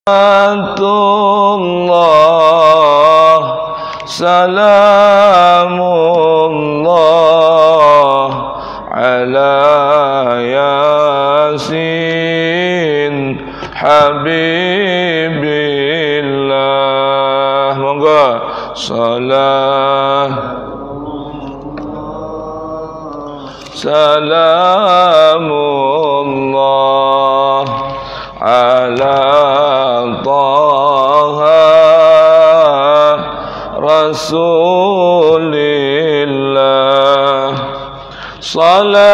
Salamullah ala Yasin Habibillah. Monggo Salamullah ala Taha Rasulillah. Salatullah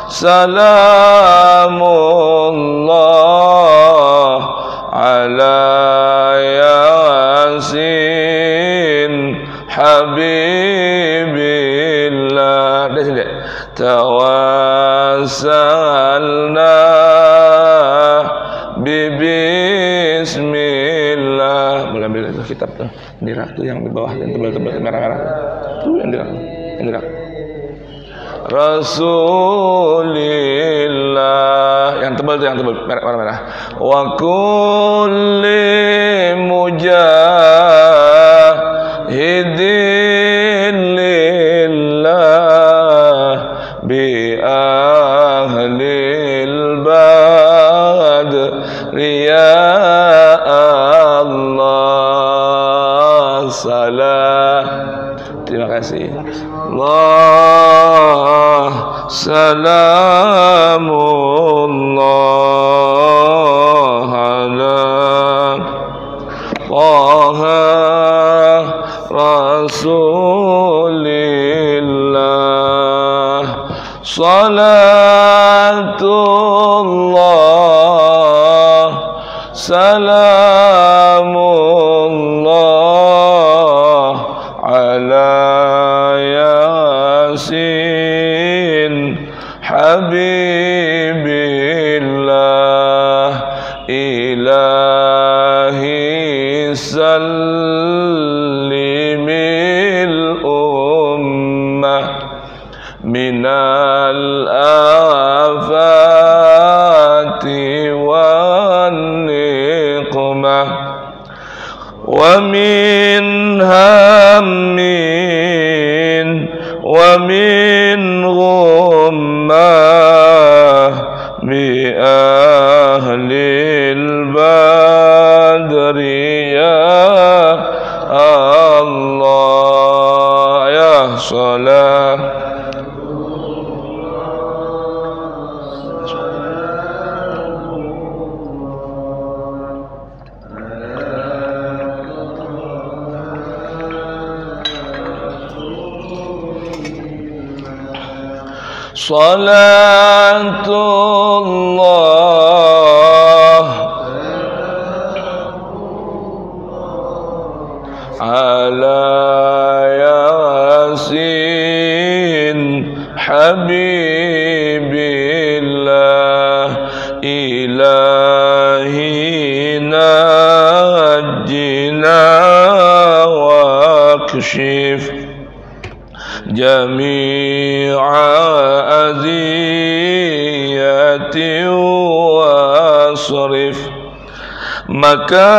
Salamullah ala Yasin Habibillah. Tawassalna bismillah. Boleh ambil itu kitab tuh di rak tuh yang di bawah yang tebal-tebal merah-merah tuh yang di rak Rasulillah yang tebal tuh yang tebal merah-merah. Wa kulli mujahidin lillah bi ahlil badri ya Allah. Salam. Terima kasih. Allah salamullah ala Taha Rasulillah. Salatullah Salamullah ala Yasin Habibillah. Ilahi sallimil ummah minal afati wan niqmah wa min hammin wa min ghummah bi ahlil badri ya Allah. Ya salam. Salatullah ala Yasin Habibillah. Ilahi najjina wa kshif jami'a aziyati wasrif makaidah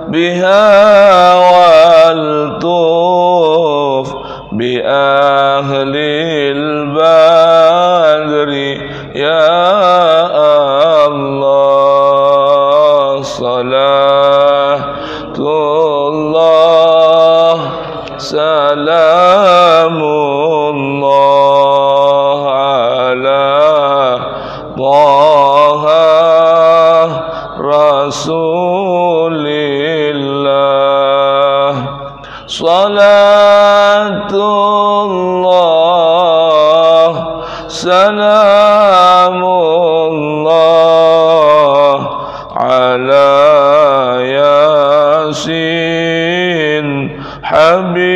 biha wal tuf bi ahlil badri ya Allah. Salatullah Salamullah ala Taha Rasulillah. Salatullah Salamullah ala Yasin Habibillah.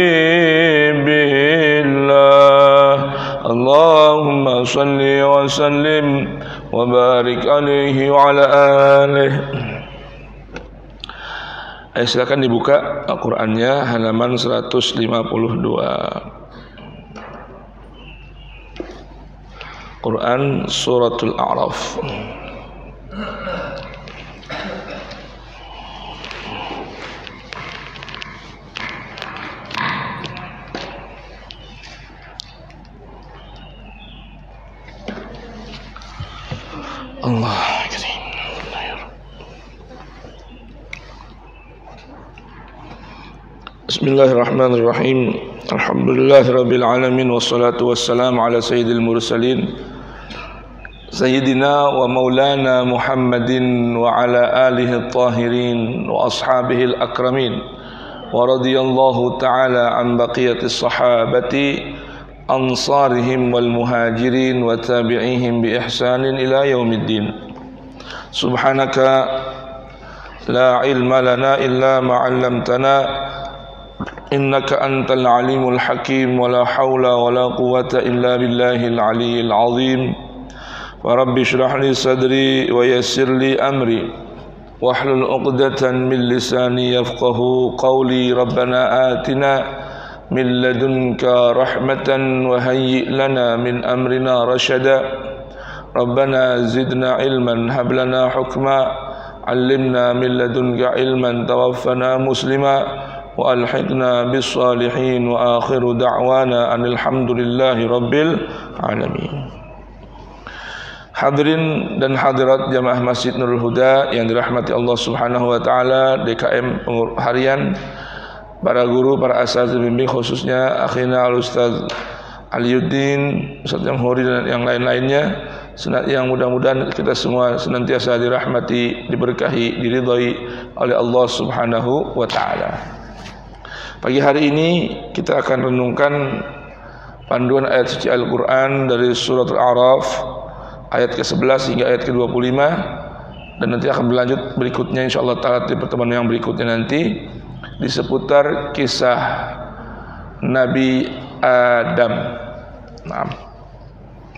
Allahumma salli wa sallim wa barik alaihi wa ala alihi. Silakan dibuka Al-Qur'annya halaman 152. Quran Suratul A'raf. Allah Karim. Bismillahirrahmanirrahim. Alhamdulillahirabbil alamin wassalatu wassalamu ala sayyidil mursalin sayyidina wa maulana Muhammadin wa ala alihi at-tahirin wa ashabihi al-akramin wa radiyallahu ta'ala an baqiyatis sahabati ansarihim wal muhajirin wa tabi'ihim bi ihsanin ila yaumiddin. Subhanaka la ilma lana illa ma 'allamtana innaka antal alimul hakim wa la hawla wa la quwwata illa billahil aliyyil azim. Wa rabbi shrah li sadri wa yassir li amri wahlul 'uqdatan min lisani yafqahu qawli. Rabbana atina min ladunka rahmatan wa hayyi' lana min amrina rashada. Rabbana zidna ilman hab lana hukma 'allimna min ladunka ilman tawaffana muslima wa alhiqna bis salihin wa akhiru da'wana anil hamdulillahi rabbil alamin. Hadirin dan hadirat jamaah Masjid Nurul Huda yang dirahmati Allah Subhanahu wa taala, DKM pengurus harian, para guru, para asatidz bimbing, khususnya akhina Al-Ustaz Aliyuddin, Ustaz Jamhuri dan yang lain-lainnya, yang mudah-mudahan kita semua senantiasa dirahmati, diberkahi, diridhai oleh Allah Subhanahu wa taala. Pagi hari ini kita akan renungkan panduan ayat suci Al-Quran dari surat Al-A'raf ayat ke-11 hingga ayat ke-25, dan nanti akan berlanjut berikutnya insyaallah ta'ala di pertemuan yang berikutnya nanti di seputar kisah Nabi Adam. Nah,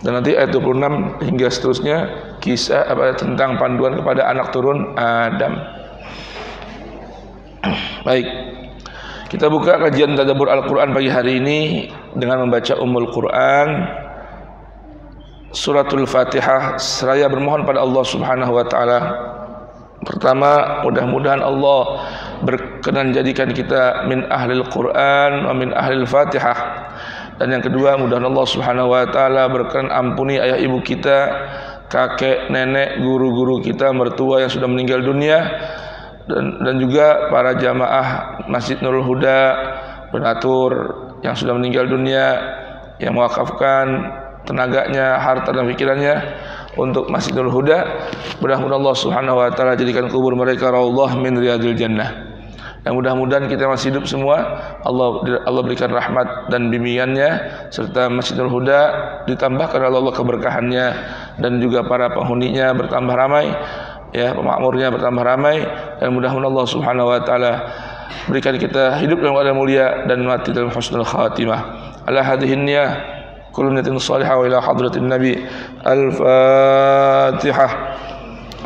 dan nanti ayat 26 hingga seterusnya kisah tentang panduan kepada anak turun Adam. Baik, kita buka kajian tadabbur Al-Quran pagi hari ini dengan membaca Ummul Quran, Suratul Fatihah, seraya bermohon pada Allah Subhanahu wa taala. Pertama, mudah-mudahan Allah berkenan jadikan kita min ahlil Quran wa min ahlil Fatihah. Dan yang kedua, mudah-mudahan Allah Subhanahu wa taala berkenan ampuni ayah ibu kita, kakek, nenek, guru-guru kita, mertua yang sudah meninggal dunia, dan juga para jamaah Masjid Nurul Huda, donatur yang sudah meninggal dunia, yang mewakafkan tenaganya, harta dan pikirannya untuk Masjid Nurul Huda. Mudah-mudahan Allah Subhanahu wa taala jadikan kubur mereka raudhah min riyadil jannah. Dan mudah-mudahan kita masih hidup semua Allah berikan rahmat dan bimbingannya, serta Masjid Nurul Huda ditambahkan oleh Allah keberkahannya, dan juga para penghuninya bertambah ramai, ya, pemakmurnya bertambah ramai, dan mudah-mudahan Allah Subhanahu wa taala berikan kita hidup dalam keadaan mulia dan mati dalam husnul khatimah. Ala hadhihi niyah kullu niyatin salihah wa ila hadratin nabi. Al-Fatihah.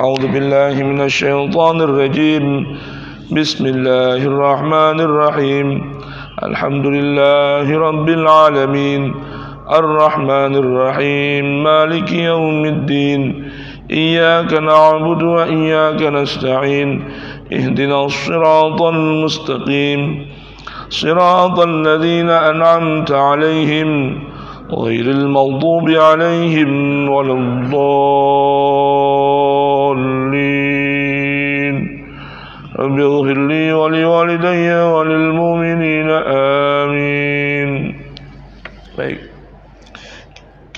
A'udzu billahi minasy syaithanir rajim. Bismillahirrahmanirrahim. Alhamdulillahi rabbil alamin. Ar-Rahmanir Rahim. Maliki yaumiddin. Iyyaka na'budu wa iyyaka nasta'in. Ihdinas siratal mustaqim. Siratal ladzina an'amta 'alaihim ghairil maghdubi 'alaihim waladdallin. Rabbi ighfir li wa liwalidayya wa lil mu'minina amin. Baik,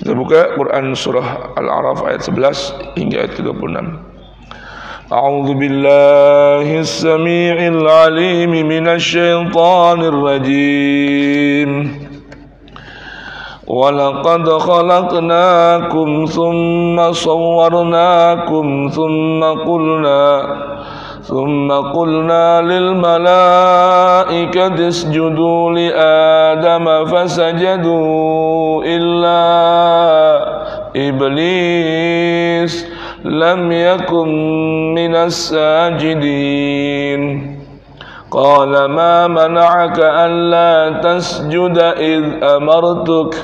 kita buka Quran surah Al-A'raf ayat 11 hingga ayat 36. A'udzu billahi as-sami'il 'alim minasy syaithanir rajim. وَلَقَدْ خَلَقْنَاكُمْ ثُمَّ صَوَّرْنَاكُمْ ثُمَّ قُلْنَا لِلْمَلَائِكَةِ اسْجُدُوا لِآدَمَ فَسَجَدُوا إِلَّا إِبْلِيسَ لَمْ يَكُنْ مِنَ السَّاجِدِينَ قال ما منعك ألا تسجد إذ أمرتك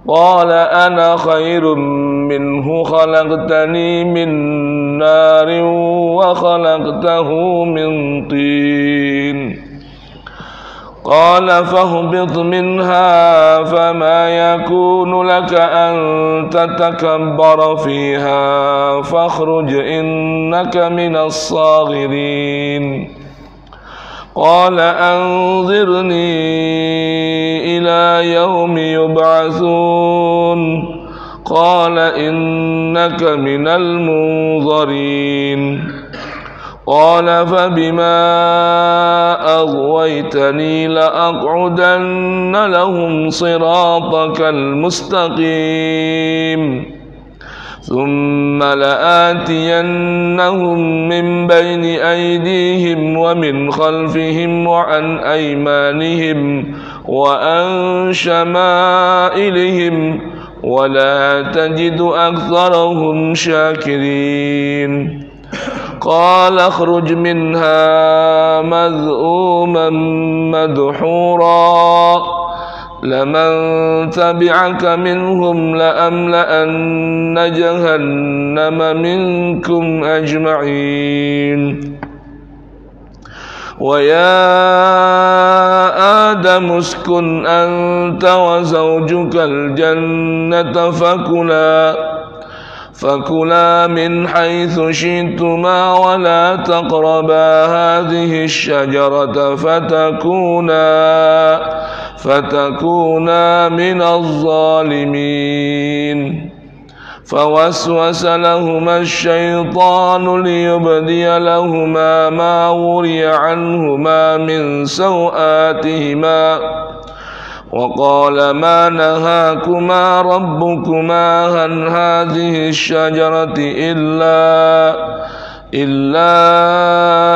قال أنا خير منه خلقتني من نار وخلقته من طين قال فاهبط منها فما يكون لك أن تتكبر فيها فاخرج إنك من الصاغرين قال أنظرني إلى يوم يبعثون قال إنك من المنظرين قال فبما أغويتني لأقعدن لهم صراطك المستقيم ثم لآتينهم من بين أيديهم ومن خلفهم وعن أيمانهم وعن شمائلهم ولا تجد أكثرهم شاكرين قال اخرج منها مذءوما مدحورا لمن تبعك منهم لأملأن جهنم منكم أجمعين ويا آدم اسكن أنت وزوجك الجنة فكلا من حيث شئتما ولا تقربا هذه الشجرة فتكونا من الظالمين فوسوس لهما الشيطان ليبدي لهما ما وري عنهما من سوآتهما وقال ما نهاكما ربكما عن هذه الشجرة إلا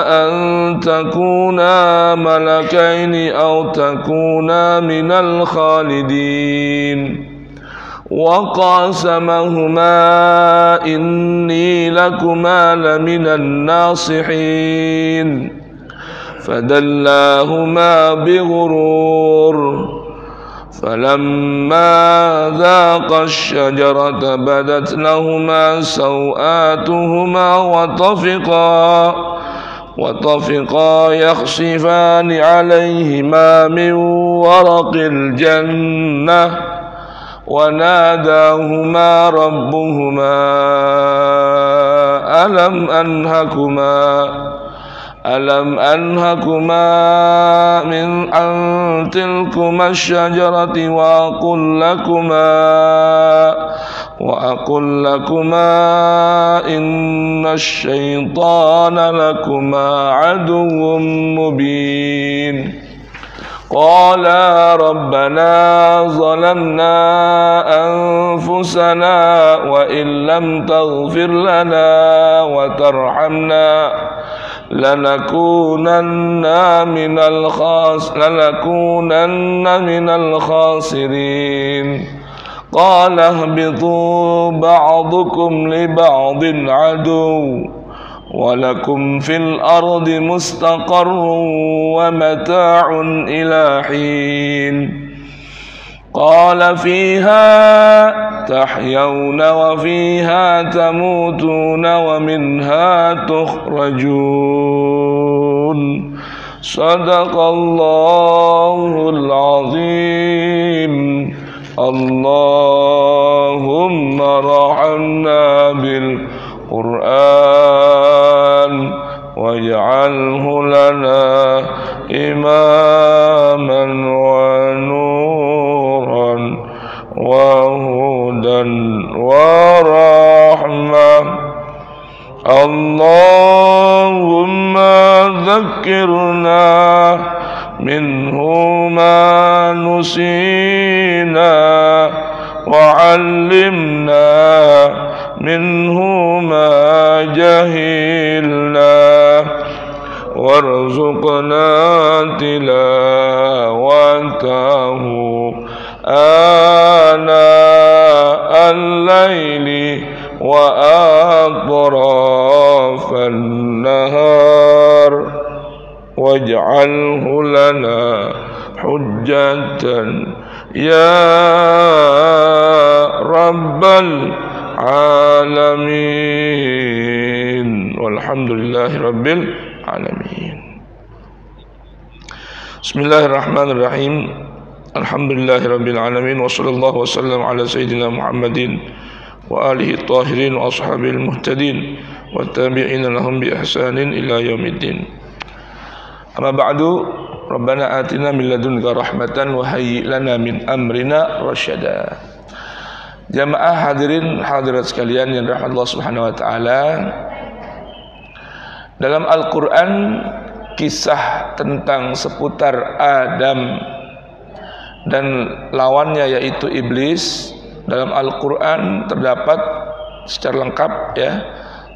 أن تكونا ملكين أو تكونا من الخالدين وقاسمهما إني لكما لمن الناصحين فدلاهما بغرور فلما ذاقا الشجرة بدت لهما سوآتهما وطفقا يخصفان عليهما من ورق الجنة وناداهما ربهما ألم أنهكما من عن تلكما الشجرة وأقل لكما إن الشيطان لكما عدو مبين قالا ربنا ظلمنا أنفسنا وإن لم تغفر لنا وترحمنا لنكونن من الخاسرين قال اهبطوا بعضكم لبعض عدو ولكم في الأرض مستقر ومتاع إلى حين قال فيها تحيون وفيها تموتون ومنها تخرجون صدق الله العظيم اللهم ارحمنا بالقرآن واجعله لنا إماما ونورا وهدى ورحمة اللهم ذكرنا منه ما نسينا وعلمنا منه ما جهلنا وارزقنا تلاوته آناء الليل وأطراف النهار واجعله لنا حجة ya rabbal alamin. Walhamdulillahi rabbil alamin. Bismillahirrahmanirrahim. Alhamdulillahi rabbil alamin. Wa sallallahu wasallam ala sayyidina Muhammadin wa alihi tahirin wa ashabil muhtadin wa tabi'ina lahum bi ihsanin ila yaumiddin. Amma ba'du, Rabbana atina min ladunka rahmatan wa hayyi lana min amrina rasyada. Jamaah hadirin hadirat sekalian yang dirahmati Allah Subhanahu wa taala, dalam Al-Qur'an kisah tentang seputar Adam dan lawannya yaitu iblis dalam Al-Qur'an terdapat secara lengkap, ya.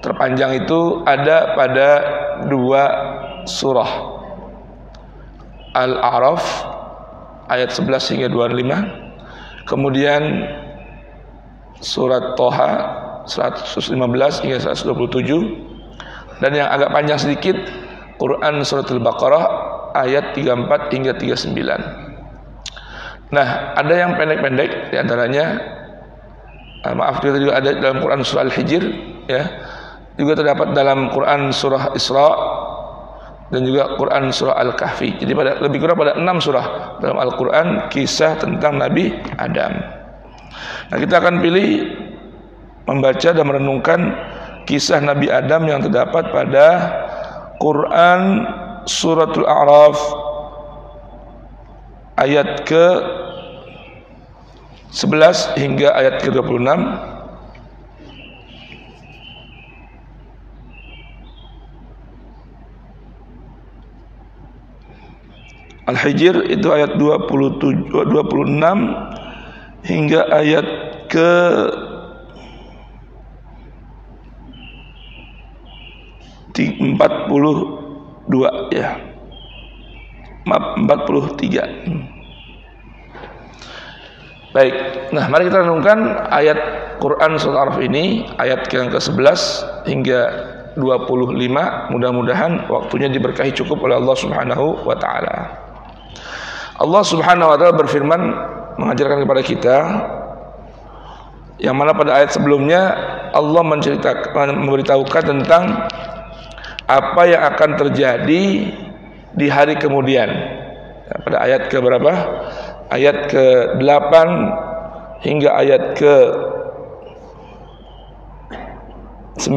Terpanjang itu ada pada 2 surah. Al-A'raf ayat 11 hingga 25, kemudian surat Toha 115 hingga 127, dan yang agak panjang sedikit Quran surat Al-Baqarah ayat 34 hingga 39. Nah, ada yang pendek-pendek diantaranya, kita juga ada dalam Quran surah Al-Hijr, ya, juga terdapat dalam Quran surah Isra dan juga Quran surah Al-Kahfi. Jadi lebih kurang pada 6 surah dalam Al-Quran kisah tentang Nabi Adam. Nah, kita akan pilih membaca dan merenungkan kisah Nabi Adam yang terdapat pada Quran suratul A'raf ayat ke 11 hingga ayat ke 26. Al-Hijr itu ayat 26 hingga ayat ke 42, ya. Maaf, 43. Baik. Nah, mari kita renungkan ayat Quran surah Al-A'raf ini, ayat yang ke-11 hingga 25. Mudah-mudahan waktunya diberkahi cukup oleh Allah Subhanahu wa taala. Allah Subhanahu wa taala berfirman mengajarkan kepada kita, yang mana pada ayat sebelumnya Allah memberitahukan tentang apa yang akan terjadi di hari kemudian. Pada ayat ke berapa? Ayat ke-8 hingga ayat ke-9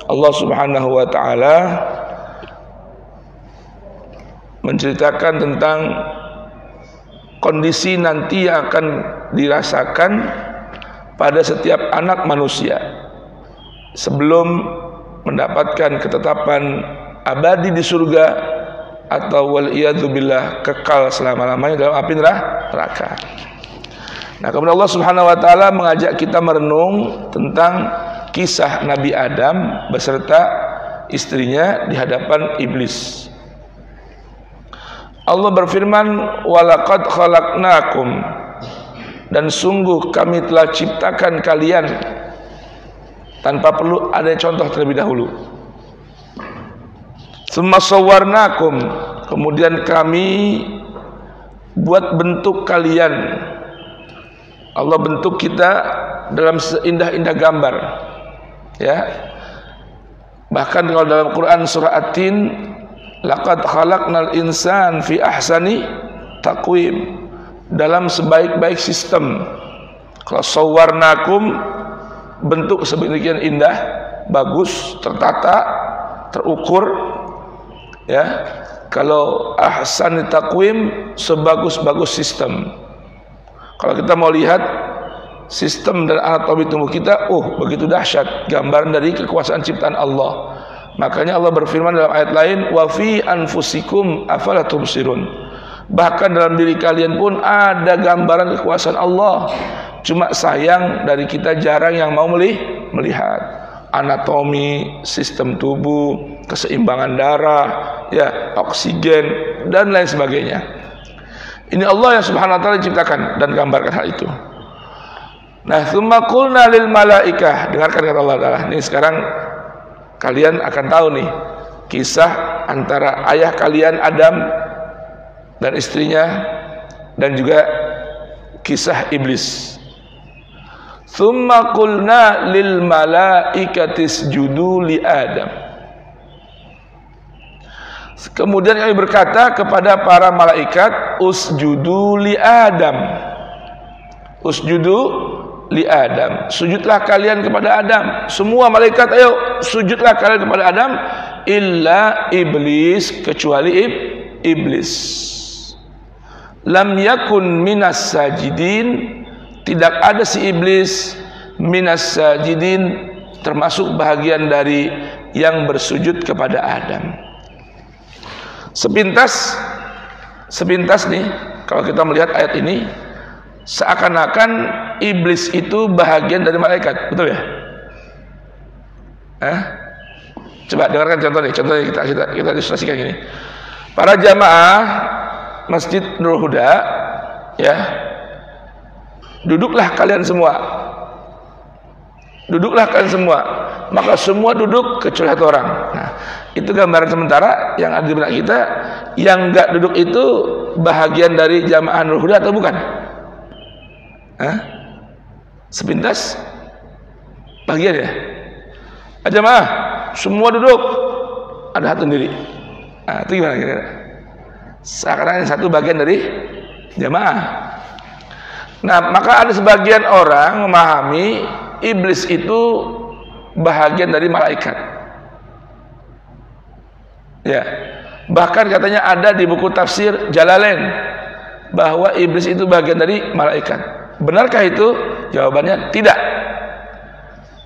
Allah Subhanahu wa taala menceritakan tentang kondisi nanti yang akan dirasakan pada setiap anak manusia sebelum mendapatkan ketetapan abadi di surga atau waliyadzubillah kekal selama-lamanya dalam api neraka. Nah, kemudian Allah Subhanahu wa taala mengajak kita merenung tentang kisah Nabi Adam beserta istrinya di hadapan iblis. Allah berfirman, walaqad khalaqnakum, dan sungguh kami telah ciptakan kalian, tanpa perlu ada contoh terlebih dahulu. Tsumma sawwarnakum, kemudian kami buat bentuk kalian. Allah bentuk kita dalam seindah-indah gambar, ya. Bahkan kalau dalam Quran surah At-Tin, laqad khalaqnal insan fi ahsani taqwim, dalam sebaik-baik sistem. Kalau sawwarnakum, bentuk sedemikian indah, bagus, tertata, terukur, ya. Kalau ahsani taqwim, sebagus-bagus sistem. Kalau kita mau lihat sistem dan anatomi tubuh kita, begitu dahsyat gambaran dari kekuasaan ciptaan Allah. Makanya Allah berfirman dalam ayat lain, wa fi anfusikum afala tubsirun. Bahkan dalam diri kalian pun ada gambaran kekuasaan Allah. Cuma sayang dari kita jarang yang mau melihat anatomi, sistem tubuh, keseimbangan darah, ya, oksigen dan lain sebagainya. Ini Allah yang Subhanahu wa taala ciptakan dan gambarkan hal itu. Nah, tsumma qulna lil malaikah, dengarkan kata Allah taala. Ini sekarang kalian akan tahu nih kisah antara ayah kalian Adam dan istrinya, dan juga kisah iblis. Tsumma qulna lil malaikati isjudu li Adam. Kemudian kami berkata kepada para malaikat, usjudu li Adam. Usjudu li Adam. Sujudlah kalian kepada Adam. Semua malaikat, ayo sujudlah kalian kepada Adam, illa iblis, kecuali iblis. Lam yakun minas sajidin, tidak ada si iblis minas sajidin, termasuk bahagian dari yang bersujud kepada Adam. Sepintas nih, kalau kita melihat ayat ini, seakan-akan iblis itu bahagian dari malaikat, betul ya? Coba dengarkan contohnya kita ilustrasikan gini. Para jamaah Masjid Nurul Huda, ya, duduklah kalian semua. Maka semua duduk kecuali satu orang. Nah, itu gambaran sementara yang ada di benak kita. Yang enggak duduk itu bahagian dari jamaah Nurul Huda atau bukan? Sepintas bagian ya. Jamaah semua duduk, ada satu sendiri. Nah, itu gimana kira-kira? Seakan-akan satu bagian dari jamaah. Nah, maka ada sebagian orang memahami iblis itu bahagian dari malaikat. Ya, bahkan katanya ada di buku tafsir Jalalain bahwa iblis itu bagian dari malaikat. Benarkah itu? Jawabannya tidak.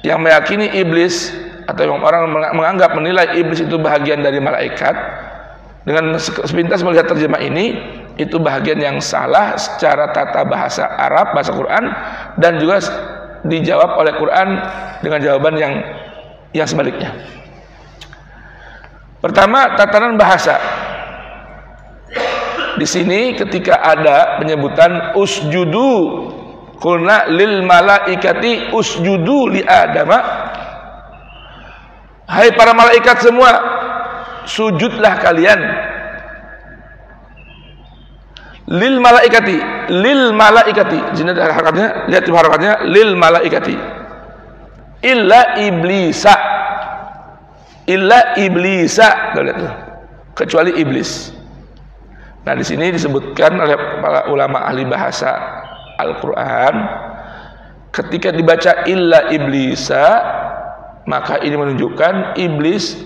Yang meyakini iblis atau yang orang menganggap menilai iblis itu bahagian dari malaikat, dengan sepintas melihat terjemah ini, itu bahagian yang salah secara tata bahasa Arab, bahasa Quran, dan juga dijawab oleh Quran dengan jawaban yang sebaliknya. Pertama, tatanan bahasa. Di sini ketika ada penyebutan usjudu, qulna lil malaikati usjudu li Adama, hai para malaikat semua, sujudlah kalian. Lil malaikati, sini ada harakatnya, lihat harakatnya, lil malaikati, illa iblisa, lihat tuh, kecuali iblis. Nah, di sini disebutkan oleh para ulama ahli bahasa Al-Quran, ketika dibaca illa iblisa, maka ini menunjukkan iblis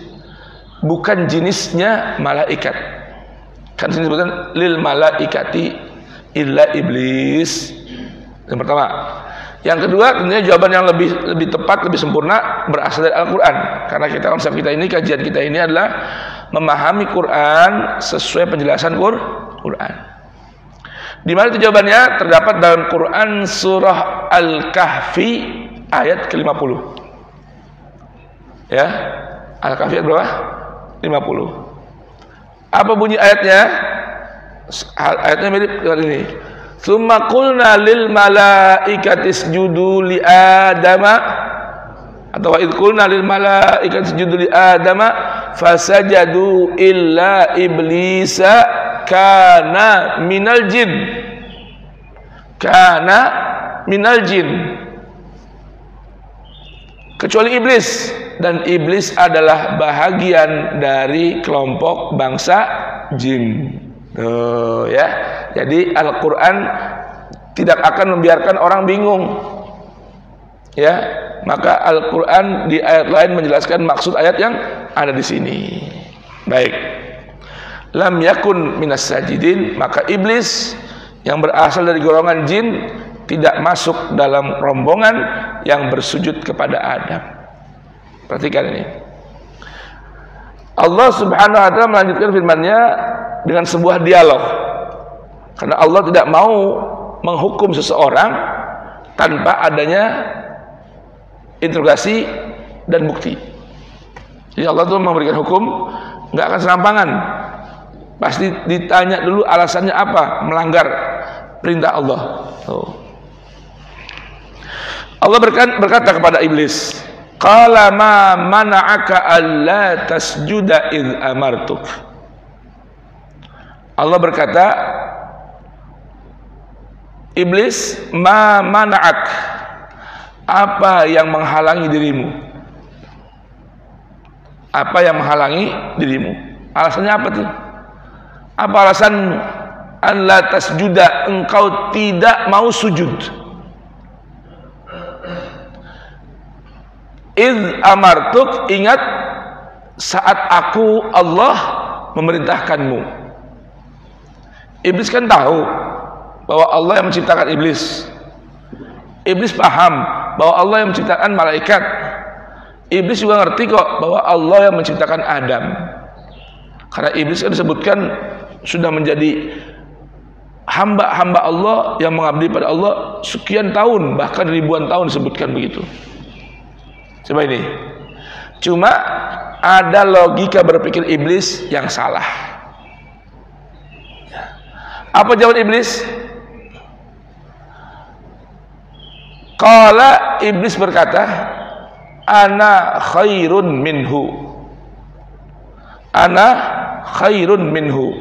bukan jenisnya malaikat. Kan sini disebutkan lil malaikati illa iblis. Yang pertama. Yang kedua, tentunya jawaban yang lebih tepat, lebih sempurna berasal dari Al-Quran. Karena konsep kita ini, kajian kita ini adalah memahami Quran sesuai penjelasan Quran. Di mana itu jawabannya? Terdapat dalam Quran surah Al-Kahfi ayat ke-50. Ya, Al-Kahfi ayat berapa? 50. Apa bunyi ayatnya? Ayatnya mirip dengan ini. Tsumma qulna lil malaikati isjudu li Adama, atau wa id qulna lil malaikati isjudu li Adama fasajadu illa iblisa kana minal jin. Kana minal jin. Kecuali iblis, dan iblis adalah bahagian dari kelompok bangsa jin. Ya, jadi Al-Quran tidak akan membiarkan orang bingung. Ya, maka Al-Quran di ayat lain menjelaskan maksud ayat yang ada di sini. Baik. Lam yakun minas sajidin, maka iblis yang berasal dari golongan jin tidak masuk dalam rombongan yang bersujud kepada Adam. Perhatikan ini. Allah Subhanahu wa taala melanjutkan firman-Nya dengan sebuah dialog. Karena Allah tidak mau menghukum seseorang tanpa adanya interogasi dan bukti. Jadi Allah itu memberikan hukum nggak akan serampangan. Pasti ditanya dulu alasannya apa melanggar perintah Allah. Allah berkata kepada iblis, qala ma mana'aka alla tasjuda id amartuk. Allah berkata, Iblis, ma mana'ak, apa yang menghalangi dirimu? Apa yang menghalangi dirimu? Alasannya apa tuh? Apa alasan an la tasjuda, engkau tidak mau sujud? Iz amartuk, ingat saat aku Allah memerintahkanmu. Iblis kan tahu bahwa Allah yang menciptakan iblis. Iblis paham bahwa Allah yang menciptakan malaikat. Iblis juga ngerti kok bahwa Allah yang menciptakan Adam. Karena iblis kan disebutkan sudah menjadi hamba-hamba Allah yang mengabdi pada Allah sekian tahun, bahkan ribuan tahun disebutkan begitu. Coba ini. Cuma ada logika berpikir iblis yang salah. Apa jawab iblis? Qala, iblis berkata, ana khairun minhu. Ana khairun minhu.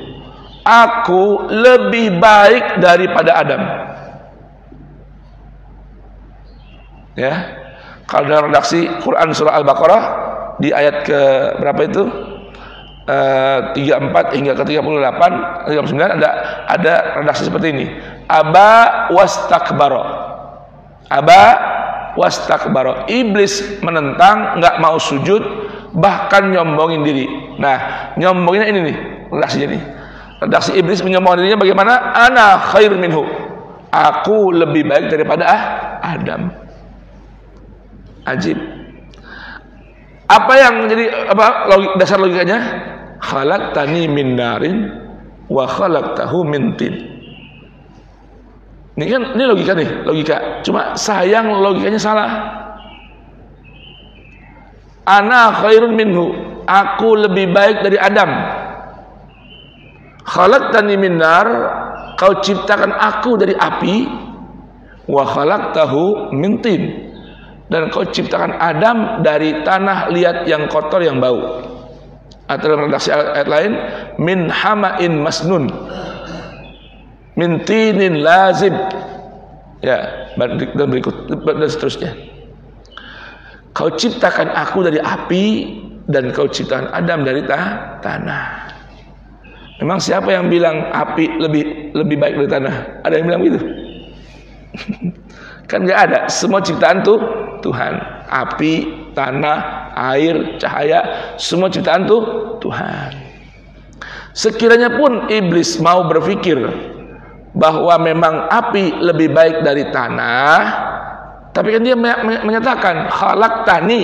Aku lebih baik daripada Adam. Ya. Kalau dalam redaksi Quran surah Al-Baqarah di ayat ke berapa itu? 34 hingga ke 38, 39 ada redaksi seperti ini. Aba wastakbara. Aba wastakbara. Iblis menentang, enggak mau sujud, bahkan nyombongin diri. Nah, nyombonginnya ini nih, redaksinya nih. Redaksi iblis menyombongin dirinya bagaimana? Ana khair minhu. Aku lebih baik daripada Adam. Ajib. Apa yang jadi dasar logikanya? Khalaqtani min narin wa khalaqtahu min tin. Ini logika nih, logika. Cuma sayang logikanya salah. Ana khairun minhu. Aku lebih baik dari Adam. Khalaqtani min nar, kau ciptakan aku dari api, wa khalaqtahu min tin. Dan kau ciptakan Adam dari tanah liat yang kotor yang bau. Atau dalam redaksi ayat lain, min hama'in masnun, min tinin lazib. Ya, dan berikut dan seterusnya. Kau ciptakan aku dari api dan kau ciptakan Adam dari tanah. Memang siapa yang bilang api lebih baik dari tanah? Ada yang bilang gitu? Kan nggak ada. Semua ciptaan tuh Tuhan. Api, tanah, air, cahaya, semua ciptaan tuh Tuhan. Sekiranya pun iblis mau berpikir bahwa memang api lebih baik dari tanah, tapi kan dia menyatakan khalaqtani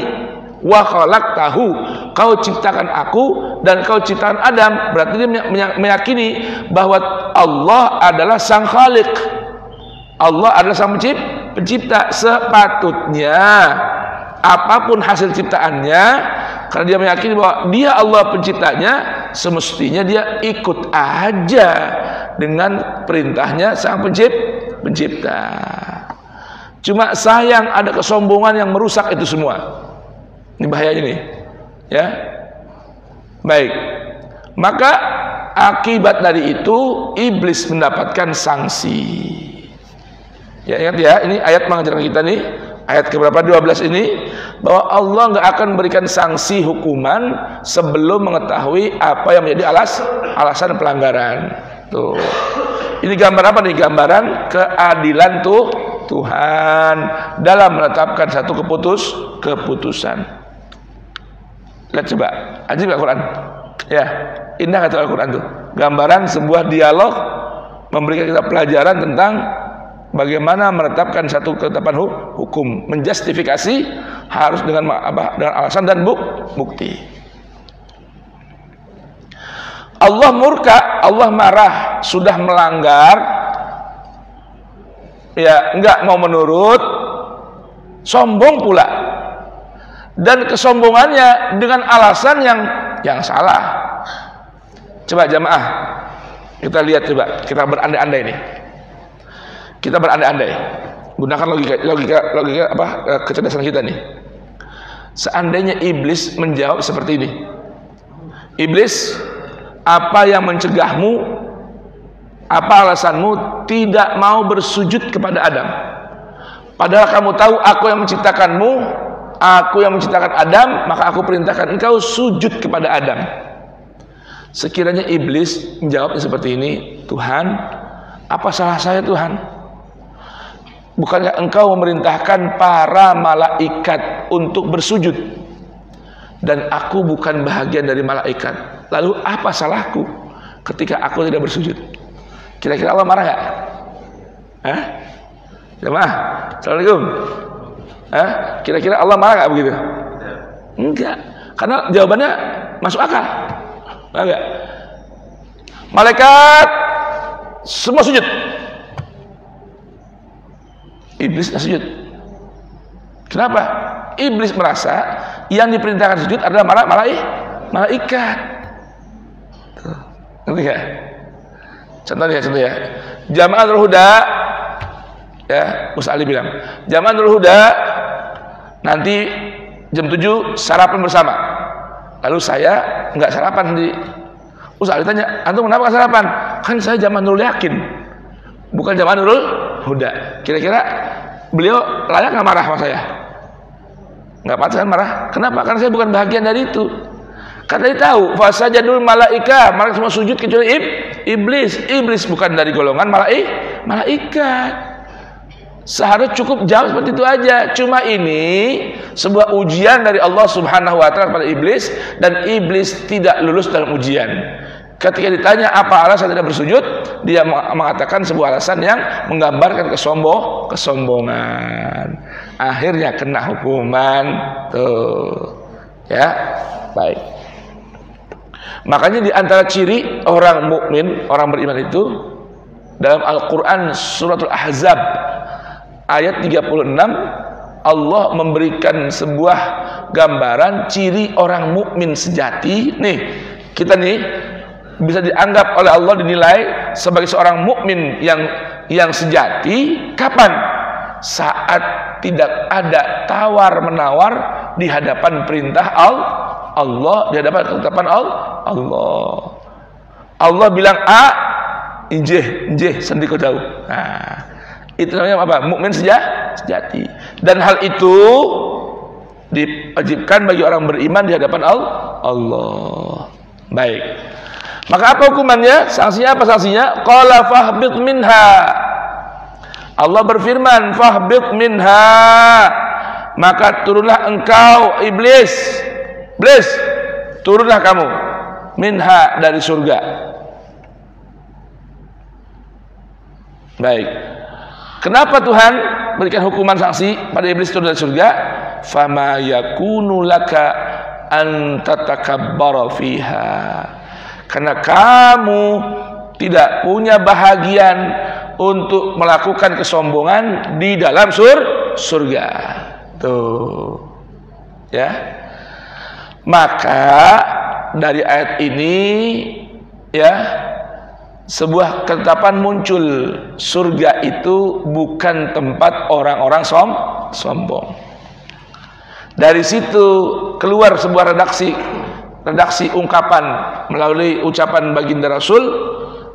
wa khalaqtahu, kau ciptakan aku dan kau ciptakan Adam. Berarti dia meyakini bahwa Allah adalah sang khaliq, Allah adalah sang pencipta. Sepatutnya apapun hasil ciptaannya, karena dia meyakini bahwa dia Allah penciptanya, semestinya dia ikut aja dengan perintahnya sang pencipta. Cuma sayang ada kesombongan yang merusak itu semua. Ini bahayanya nih, ya. Baik, maka akibat dari itu iblis mendapatkan sanksi. Ya, ingat ya, ini ayat mengajarkan kita nih, ayat keberapa 12 ini, bahwa Allah nggak akan berikan sanksi hukuman sebelum mengetahui apa yang menjadi alasan pelanggaran. Tuh, ini gambar apa nih? Gambaran keadilan Tuhan dalam menetapkan satu keputusan. Lihat coba, ajib Al-Quran. Ya, indah kata Al-Quran tuh. Gambaran sebuah dialog memberikan kita pelajaran tentang bagaimana menetapkan satu ketetapan hukum, menjustifikasi harus dengan alasan dan bukti. Allah murka, Allah marah, sudah melanggar, ya enggak mau menurut, sombong pula, dan kesombongannya dengan alasan yang salah. Coba jamaah, kita lihat, coba kita berandai-andai nih. Kita berandai-andai, gunakan logika kecerdasan kita nih. Seandainya iblis menjawab seperti ini, iblis, apa yang mencegahmu Apa alasanmu tidak mau bersujud kepada Adam? Padahal kamu tahu aku yang menciptakanmu, aku yang menciptakan Adam, maka aku perintahkan engkau sujud kepada Adam. Sekiranya iblis menjawabnya seperti ini, Tuhan, apa salah saya Tuhan? Bukankah engkau memerintahkan para malaikat untuk bersujud? Dan aku bukan bahagian dari malaikat. Lalu apa salahku ketika aku tidak bersujud? Kira-kira Allah marah gak? Hah? Jemaah, Assalamualaikum. Hah? Kira-kira Allah marah gak begitu? Enggak. Karena jawabannya masuk akal. Enggak. Malaikat semua sujud. Iblis nggak sujud. Kenapa? Iblis merasa yang diperintahkan sujud adalah malaikat. Ngerti nggak? Contohnya, Jamaah Nurul Huda, ya, Gus Ali bilang, Jamaah Nurul Huda nanti jam 7 sarapan bersama. Lalu saya nggak sarapan sendiri. Gus Ali tanya, antum kenapa nggak sarapan? Kan saya Jamaah Nurul Yakin, bukan Jamaah Nurul Huda. Kira-kira beliau layak nggak marah sama saya? Nggak patut kan marah? Kenapa? Karena saya bukan bagian dari itu. Karena dia tahu fasajadul malaika, mereka semua sujud kecuali iblis. Iblis bukan dari golongan malaikat. Seharusnya cukup jawab seperti itu aja. Cuma ini sebuah ujian dari Allah Subhanahu wa taala kepada iblis, dan iblis tidak lulus dalam ujian. Ketika ditanya apa alasan tidak bersujud, dia mengatakan sebuah alasan yang menggambarkan kesombongan. Akhirnya kena hukuman. Tuh. Ya, baik. Makanya di antara ciri orang mukmin, orang beriman itu dalam Al-Qur'an suratul Ahzab ayat 36, Allah memberikan sebuah gambaran ciri orang mukmin sejati. Nih, kita nih bisa dianggap oleh Allah dinilai sebagai seorang mukmin yang sejati kapan? Saat tidak ada tawar-menawar di hadapan perintah Allah, di hadapan ketetapan Allah. Allah bilang A, injih, sendiri kau tahu. Nah, itu namanya apa? Mukmin sejati. Dan hal itu diwajibkan bagi orang beriman di hadapan Allah. Baik. Maka apa hukumannya? Sanksinya apa sanksinya? Qala fahbit minha. Allah berfirman, fahbit minha. Maka turunlah engkau iblis, turunlah kamu minha dari surga. Baik. Kenapa Tuhan berikan hukuman sanksi pada iblis turun dari surga? Fama yakunu laka an tatakabbara fiha. Karena kamu tidak punya bahagian untuk melakukan kesombongan di dalam surga. Tuh. Ya. Maka dari ayat ini ya, sebuah ketetapan muncul, surga itu bukan tempat orang-orang sombong. Dari situ keluar sebuah redaksi ungkapan melalui ucapan baginda Rasul,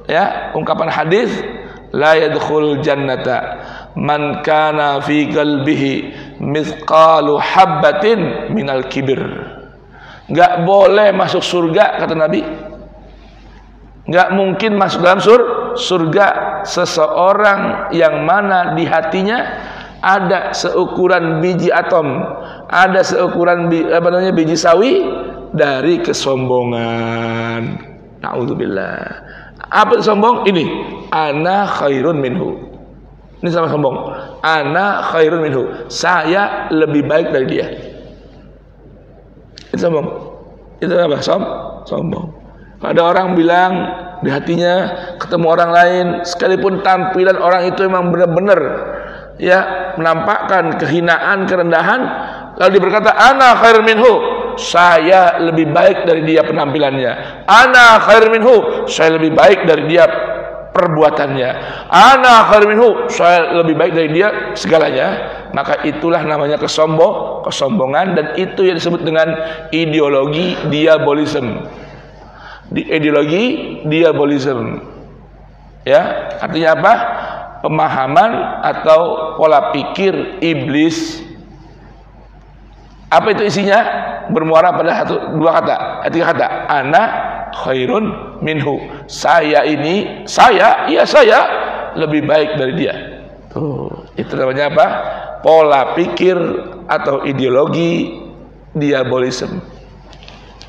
ya, ungkapan hadis, la yadkhul jannata man kana fi qalbihi mithqalu habbatin minal kibir. Enggak boleh masuk surga, kata Nabi. Enggak mungkin masuk dalam surga seseorang yang mana di hatinya ada seukuran biji atom, ada seukuran biji sawi dari kesombongan. Na'udzubillah. Apa itu sombong? Ini, ana khairun minhu. Ini sama sombong. Ana khairun minhu. Saya lebih baik dari dia. Itu sombong. Itu apa? Sombong. Ada orang bilang di hatinya ketemu orang lain, sekalipun tampilan orang itu memang benar-benar ya menampakkan kehinaan, kerendahan, lalu dia berkata ana khairun minhu, saya lebih baik dari dia penampilannya. Ana khairun minhu, saya lebih baik dari dia perbuatannya. Ana khairun minhu, saya lebih baik dari dia segalanya. Maka itulah namanya kesombongan, dan itu yang disebut dengan ideologi diabolisme. Ideologi diabolisme. Ya, artinya apa? Pemahaman atau pola pikir iblis. Apa itu isinya? Bermuara pada dua kata, tiga kata. Ana khairun minhu. Saya lebih baik dari dia. Tuh, itu namanya apa? Pola pikir atau ideologi diabolisme.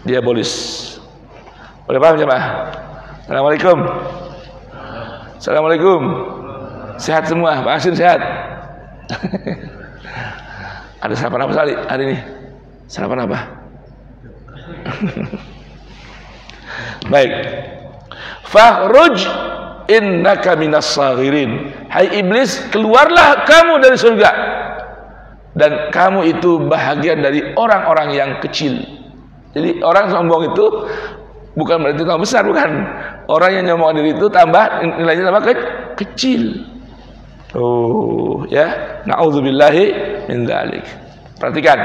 Diabolis. Boleh paham jemaah? Assalamualaikum. Assalamualaikum. Sehat semua, Pak Asin sehat. Ada sarapan apa hari ini? Sarapan apa? Baik. Fakhruj innaka minas saghirin. Hai iblis, keluarlah kamu dari surga. Dan kamu itu bahagian dari orang-orang yang kecil. Jadi orang sombong itu bukan berarti tambah besar, bukan. Orang yang nyombong diri itu nilainya tambah kecil. Oh, ya. Nauzubillahi min dzalik. Perhatikan.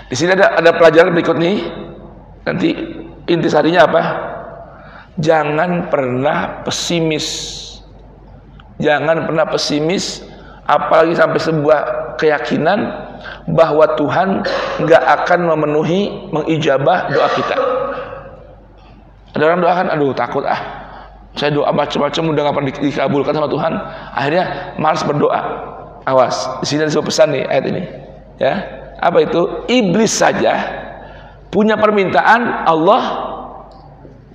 Di sini ada pelajaran berikut nih. Nanti intisarinya apa? Jangan pernah pesimis. Jangan pernah pesimis, apalagi sampai sebuah keyakinan bahwa Tuhan nggak akan mengijabah doa kita. Ada orang doakan, aduh takut saya doa macam-macam udah nggak pernah dikabulkan sama Tuhan, akhirnya malas berdoa. Awas, di sini ada sebuah pesan nih ayat ini, ya. Apa itu? Iblis saja punya permintaan Allah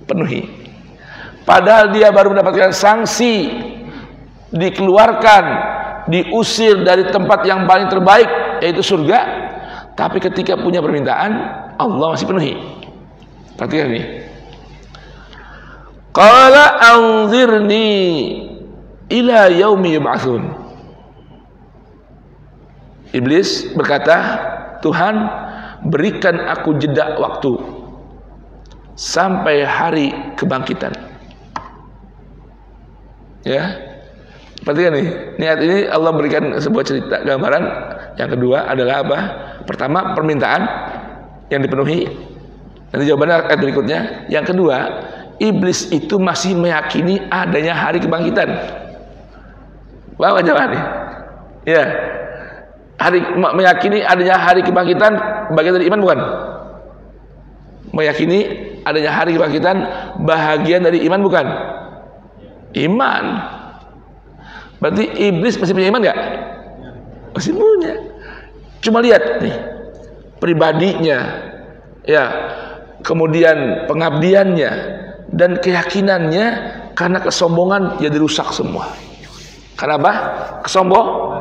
penuhi, padahal dia baru mendapatkan sanksi, dikeluarkan, diusir dari tempat yang paling terbaik yaitu surga, tapi ketika punya permintaan Allah masih penuhi. Perhatikan ini. Qala anzirni ila yaumi yub'atsun. Iblis berkata, Tuhan, berikan aku jeda waktu sampai hari kebangkitan. Ya. Perhatikan nih, niat ini Allah berikan sebuah cerita gambaran. Yang kedua adalah apa? Pertama, permintaan yang dipenuhi. Nanti jawabannya ayat berikutnya. Yang kedua, iblis itu masih meyakini adanya hari kebangkitan. Bawa jawab nih. Ya. Meyakini adanya hari kebangkitan bagian dari iman bukan? Meyakini adanya hari kebangkitan bahagian dari iman bukan? Iman. Berarti iblis masih punya iman nggak? Masih punya. Cuma lihat nih pribadinya, ya, kemudian pengabdiannya dan keyakinannya, karena kesombongan jadi rusak semua. Karena apa?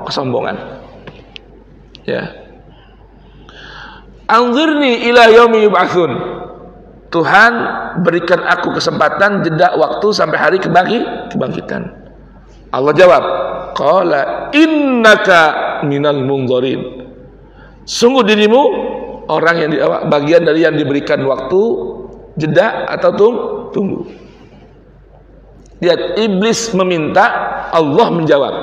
Kesombongan. Ya. Anzirni ila yaumi yub'atsun. Tuhan, berikan aku kesempatan jeda waktu sampai hari kebangkitan. Allah jawab, qala innaka minal munzarin. Sungguh dirimu orang yang bagian dari yang diberikan waktu jeda atau tunggu. Lihat, iblis meminta, Allah menjawab.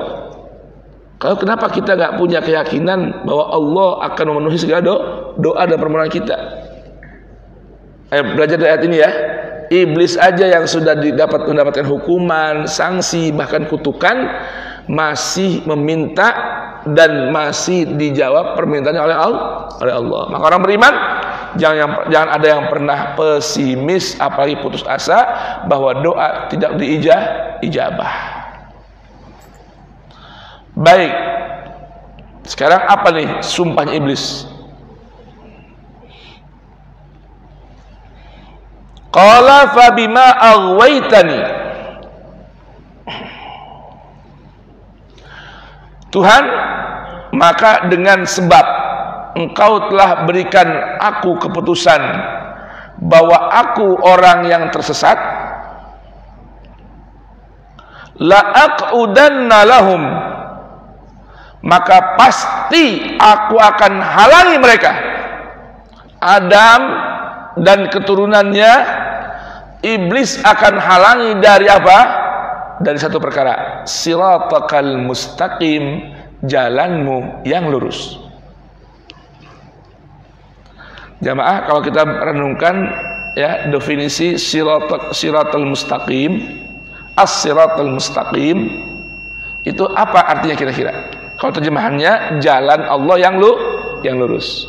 Kalau kenapa kita nggak punya keyakinan bahwa Allah akan memenuhi segala doa dan permohonan kita? Belajar dari ayat ini ya. Iblis aja yang sudah mendapatkan hukuman, sanksi, bahkan kutukan, masih meminta dan masih dijawab permintaannya oleh Allah. Maka orang beriman jangan ada yang pernah pesimis, apalagi putus asa bahwa doa tidak diijabah. Baik. Sekarang apa nih sumpahnya iblis? Qala fa bima aghwaytani. Tuhan, maka dengan sebab Engkau telah berikan aku keputusan bahwa aku orang yang tersesat, la aqudanna lahum, maka pasti aku akan halangi mereka, Adam dan keturunannya. Iblis akan halangi dari apa? Dari satu perkara, siratakal mustaqim, jalanmu yang lurus. Jamaah, kalau kita renungkan ya definisi siratal mustaqim, as-siratal mustaqim itu apa artinya kira-kira? Kalau terjemahannya jalan Allah yang lurus.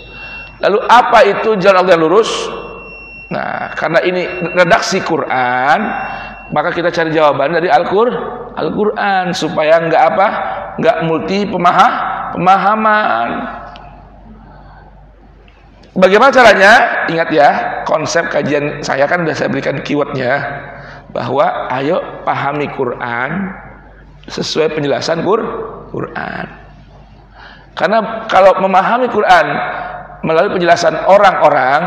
Lalu apa itu jalan Allah yang lurus? Nah, karena ini redaksi Quran, maka kita cari jawaban dari Al-Quran supaya nggak multi pemahaman. Bagaimana caranya? Ingat ya, konsep kajian saya kan sudah saya berikan keywordnya, bahwa ayo pahami Quran sesuai penjelasan Quran. Karena kalau memahami Quran melalui penjelasan orang-orang,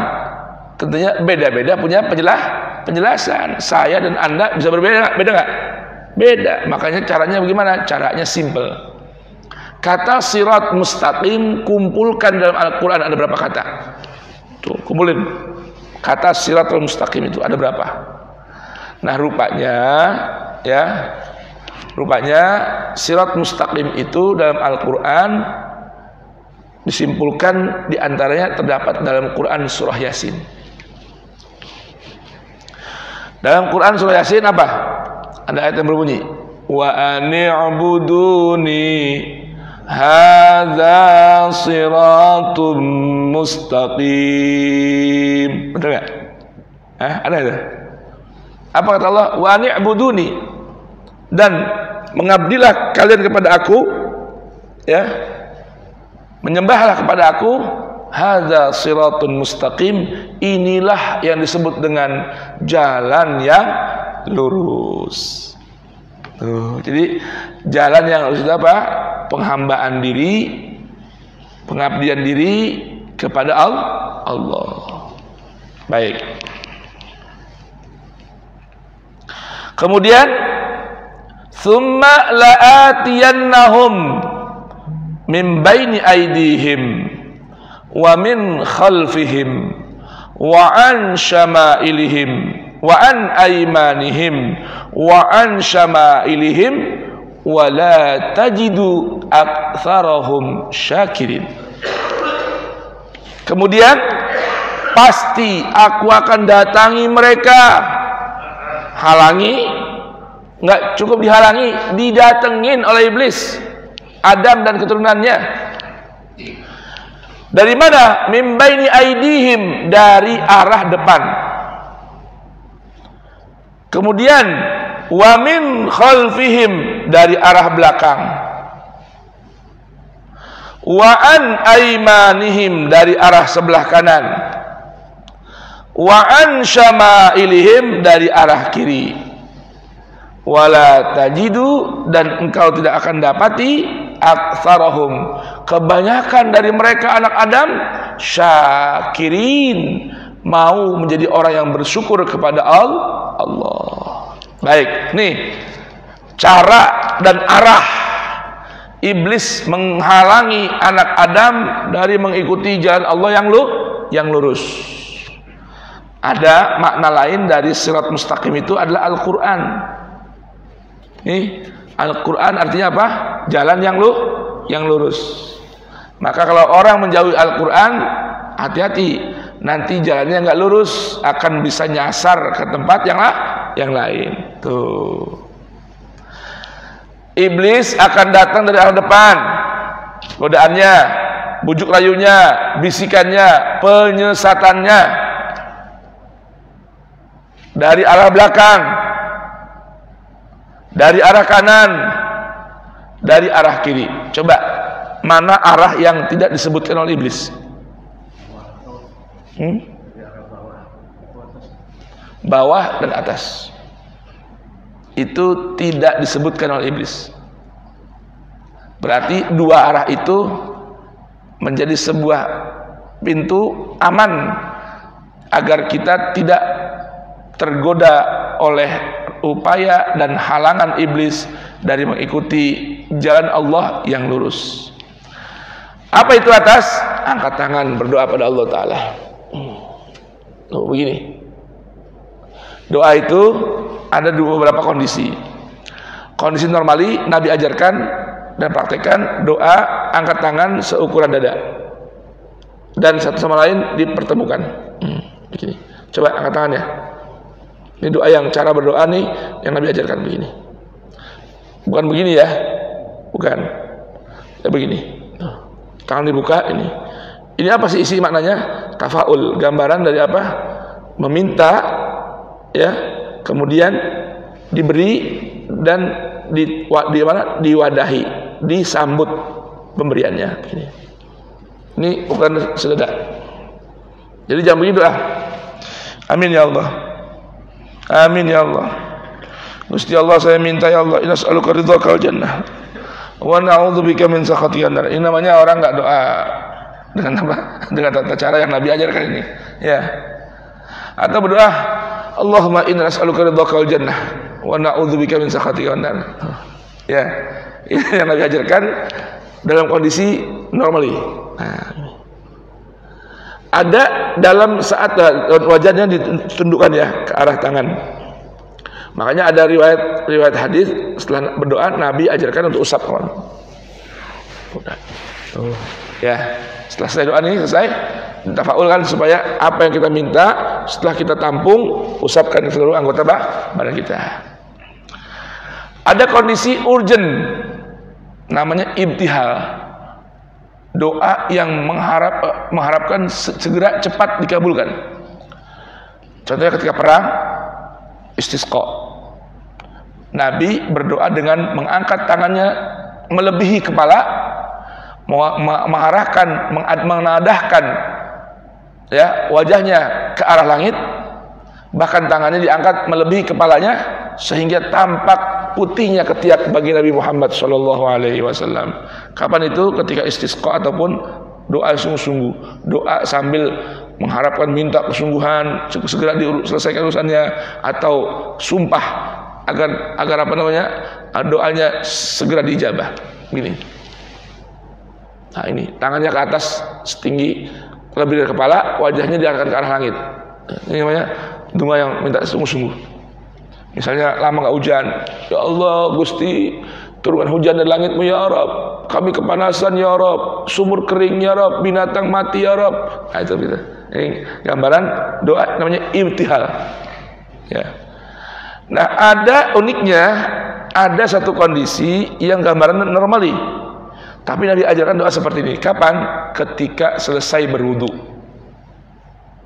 tentunya beda-beda punya penjelasan. Saya dan Anda bisa berbeda, beda nggak? Beda. Makanya caranya bagaimana? Caranya simple. Kata sirat mustaqim kumpulkan dalam Al-Quran ada berapa kata? Tuh, kumpulin. Kata siratul mustaqim itu ada berapa? Nah, rupanya sirat mustaqim itu dalam Al-Quran disimpulkan diantaranya terdapat dalam Quran surah Yasin. Dalam Quran surah Yasin apa? Ada ayat yang berbunyi wa ani'buduni hadza siratum mustaqim. Betul enggak? Ada itu. Apa kata Allah? Wa ani'buduni, dan mengabdilah kalian kepada aku, ya. Menyembahlah kepada aku, hadza siratun mustaqim, inilah yang disebut dengan jalan yang lurus. Tuh, jadi jalan yang lurus itu apa? Penghambaan diri, pengabdian diri kepada Allah. Baik. Kemudian tsumma la'atiyannahum min baini aydihim wa min khalfihim wa an syama'ilihim wa an aymanihim wa an syama'ilihim wa la tajidu aktsarahum syakirin. Kemudian pasti aku akan datangi mereka. Halangi, nggak cukup dihalangi, didatengin oleh iblis, Adam dan keturunannya. Dari mana? Min baini aidihim, dari arah depan. Kemudian wa min khalfihim, dari arah belakang. Wa an aymanihim, dari arah sebelah kanan. Wa an syama'ilihim, dari arah kiri. Wala tajidu, dan engkau tidak akan dapati aktsarahum, kebanyakan dari mereka anak Adam, syakirin, mau menjadi orang yang bersyukur kepada Allah. Baik, nih cara dan arah iblis menghalangi anak Adam dari mengikuti jalan Allah yang lurus. Ada makna lain dari sirat mustaqim itu adalah Al-Quran. Nih, Al-Quran artinya apa? Jalan yang lurus. Maka kalau orang menjauhi Al-Quran, hati-hati, nanti jalannya nggak lurus, akan bisa nyasar ke tempat yang lain. Tuh. Iblis akan datang dari arah depan, godaannya, bujuk rayunya, bisikannya, penyesatannya. Dari arah belakang, dari arah kanan, dari arah kiri. Coba, mana arah yang tidak disebutkan oleh iblis? Bawah dan atas. Itu tidak disebutkan oleh iblis. Berarti dua arah itu menjadi sebuah pintu aman agar kita tidak tergoda oleh upaya dan halangan iblis dari mengikuti jalan Allah yang lurus. Apa itu atas? Angkat tangan, berdoa pada Allah Ta'ala. Begini, doa itu ada beberapa kondisi. Kondisi normali Nabi ajarkan dan praktekkan doa angkat tangan seukuran dada, dan satu sama lain dipertemukan. Begini, coba angkat tangannya. Ini doa yang cara berdoa nih yang Nabi ajarkan begini. Bukan begini ya, bukan. Ya begini. Tangan dibuka ini. Ini apa sih isi maknanya? Tafaul, gambaran dari apa? Meminta, ya, kemudian diberi dan di mana? Diwadahi, disambut pemberiannya. Ini bukan sededak. Jadi jangan begitu ah. Amin ya Allah. Amin ya Allah. Gusti Allah, saya minta ya Allah, inas'aluka ridhaka wal jannah wa na'udzubika min sakhatika nar. Ini namanya orang enggak doa dengan apa? Dengan tata cara yang Nabi ajarkan ini. Ya. Atau berdoa, Allahumma inna nas'aluka ridhaka wal jannah wa na'udzubika min sakhatika nar. Ya. Ini yang Nabi ajarkan dalam kondisi normally. Nah. Ada dalam saat wajahnya ditundukkan ya ke arah tangan. Makanya ada riwayat hadis setelah berdoa Nabi ajarkan untuk usap kawan. Ya, setelah selesai doa ini selesai, tafaul kan supaya apa yang kita minta setelah kita tampung usapkan ke seluruh anggota badan kita. Ada kondisi urgent namanya ibtihal. Doa yang mengharapkan segera cepat dikabulkan. Contohnya ketika perang istisqa. Nabi berdoa dengan mengangkat tangannya melebihi kepala, mengarahkan, menadahkan ya wajahnya ke arah langit, bahkan tangannya diangkat melebihi kepalanya sehingga tampak putihnya ketiak bagi Nabi Muhammad SAW. Kapan itu? Ketika istisqa ataupun doa sungguh-sungguh, doa sambil mengharapkan minta kesungguhan segera diselesaikan urusannya, atau sumpah agar apa namanya doanya segera diijabah. Gini. Nah ini tangannya ke atas setinggi lebih dari kepala, wajahnya diarahkan ke arah langit. Ini namanya doa yang minta sungguh-sungguh. Misalnya lama nggak hujan, ya Allah Gusti turunkan hujan dari langitmu ya Rabb, kami kepanasan ya Rabb, sumur kering ya Rabb, binatang mati ya Rabb. Nah itu gitu. Ini gambaran doa namanya ibtihal. Ya. Nah ada uniknya, ada satu kondisi yang gambaran normali, tapi Nabi ajarkan doa seperti ini. Kapan? Ketika selesai berwudu.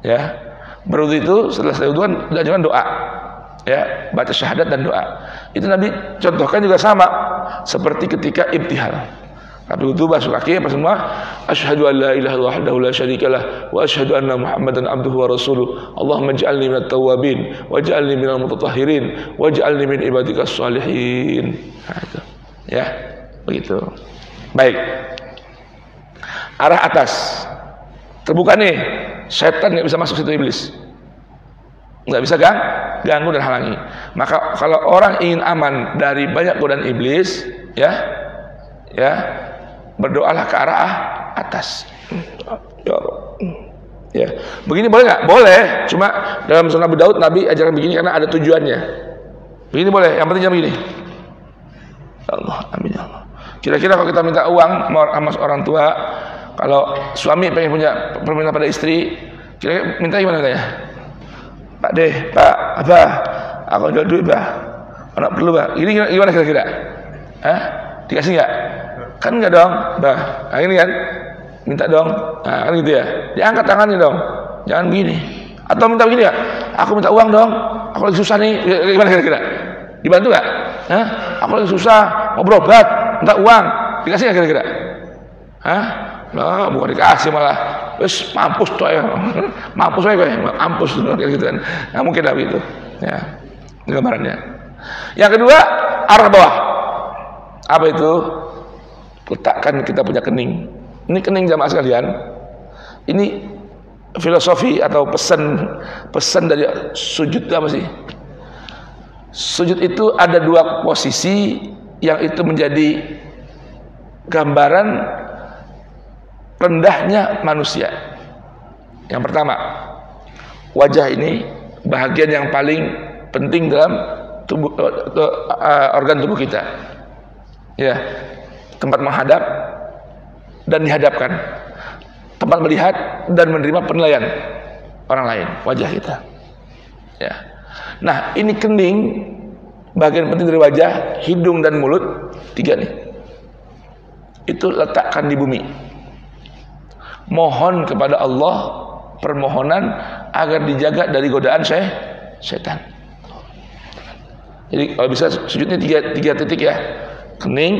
Ya, berwudu itu selesai wudu kan diajarkan doa. Ya, baca syahadat dan doa. Itu Nabi contohkan juga sama seperti ketika ibtihal. Tapi wudu basuh kaki apa semua? Asyhadu an la ilaha illallah wahdahu la syarikalah wa asyhadu anna Muhammadan abduhu wa rasuluh. Allahumma ij'alni minat tawwabin waj'alni minal mutatahhirin waj'alni min ibadikas shalihin. Nah, itu. Ya, begitu. Baik. Arah atas. Terbuka nih. Setan enggak bisa masuk situ, iblis. Nggak bisa ganggu dan halangi. Maka kalau orang ingin aman dari banyak godaan iblis, ya, berdoalah ke arah atas. Ya, begini boleh nggak? Boleh. Cuma dalam Sunan Abu Daud Nabi ajarkan begini karena ada tujuannya. Begini boleh. Yang penting jangan begini. Allah, amin ya Allah. Kira-kira kalau kita minta uang sama orang tua, kalau suami pengen punya permintaan pada istri, kira-kira minta gimana katanya? Pak deh, Pak, apa? Aku jual duit, Pak. Anak perlu, Pak. Ini gimana kira-kira? Hah? Dikasih nggak? Kan nggak dong, Pak. Nah ini kan, minta dong. Nah kan gitu ya. Diangkat tangannya dong. Jangan begini. Atau minta begini ya? Aku minta uang dong. Aku lagi susah nih. Gimana kira-kira? Dibantu nggak? Hah? Aku lagi susah, mau berobat, minta uang. Dikasih nggak kira-kira? Hah? Nah, bukan dikasih malah. Wes mampus tuh ya, mampus aja gue, mampus gitu kan. Nggak mungkin lah begitu. Ya, ini gambarannya. Yang kedua, arah bawah. Apa itu? Letakkan kita punya kening. Ini kening jamaah sekalian. Ini filosofi atau pesan dari sujud itu apa sih? Sujud itu ada dua posisi yang itu menjadi gambaran rendahnya manusia. Yang pertama, wajah ini bahagian yang paling penting dalam tubuh, organ tubuh kita. Ya, tempat menghadap dan dihadapkan, tempat melihat dan menerima penilaian orang lain, wajah kita. Ya, Nah, ini kening, bagian penting dari wajah, hidung dan mulut, 3 nih. Itu letakkan di bumi. Mohon kepada Allah permohonan agar dijaga dari godaan setan. Jadi kalau bisa sujudnya 3 titik ya. Kening,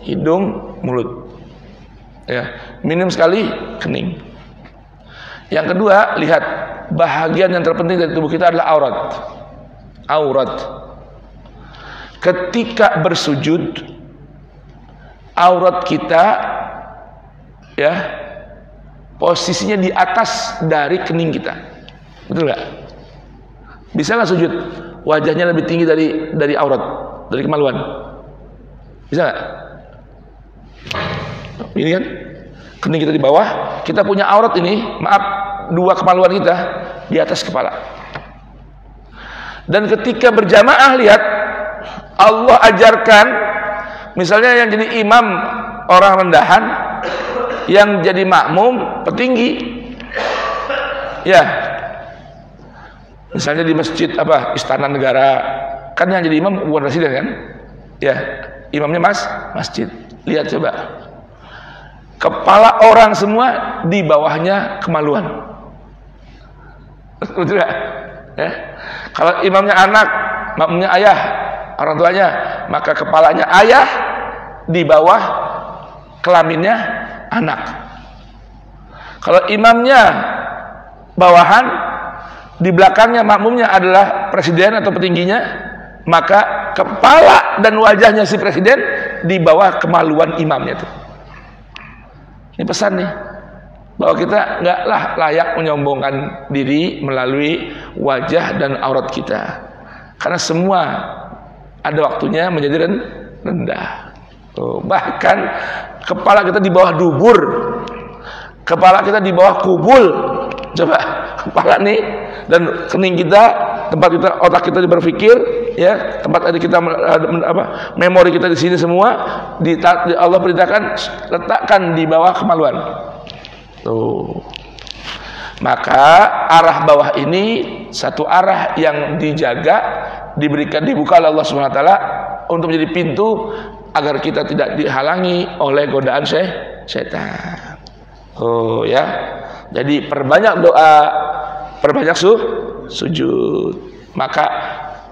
hidung, mulut. Ya, minim sekali kening. Yang kedua, lihat bahagian yang terpenting dari tubuh kita adalah aurat. Aurat. Ketika bersujud, aurat kita ya posisinya di atas dari kening kita. Betul nggak? Bisa nggak sujud wajahnya lebih tinggi dari aurat, dari kemaluan? Bisa nggak? Ini kan kening kita di bawah, kita punya aurat ini, maaf, 2 kemaluan kita di atas kepala. Dan ketika berjamaah, lihat Allah ajarkan, misalnya yang jadi imam orang rendahan, yang jadi makmum petinggi, ya, misalnya di masjid Istana Negara, kan yang jadi imam bukan presiden kan, ya, imamnya masjid. Lihat coba, kepala orang semua di bawahnya kemaluan, betul gak? Ya. Kalau imamnya anak, makmumnya ayah, orang tuanya, maka kepalanya ayah, di bawah kelaminnya anak. Kalau imamnya bawahan, di belakangnya makmumnya adalah presiden atau petingginya, maka kepala dan wajahnya si presiden di bawah kemaluan imamnya tuh. Ini pesan nih, bahwa kita nggaklah layak menyombongkan diri melalui wajah dan aurat kita, karena semua ada waktunya menjadi rendah. Bahkan kepala kita di bawah dubur, kepala kita di bawah kubul. Coba kepala nih dan kening kita, tempat kita, otak kita berpikir, ya, tempat kita memori kita di sini semua, Allah perintahkan letakkan di bawah kemaluan. Tuh. Maka arah bawah ini satu arah yang dijaga, dibuka oleh Allah Subhanahu wa taala untuk menjadi pintu agar kita tidak dihalangi oleh godaan setan. Oh ya. Jadi perbanyak doa, perbanyak sujud. Maka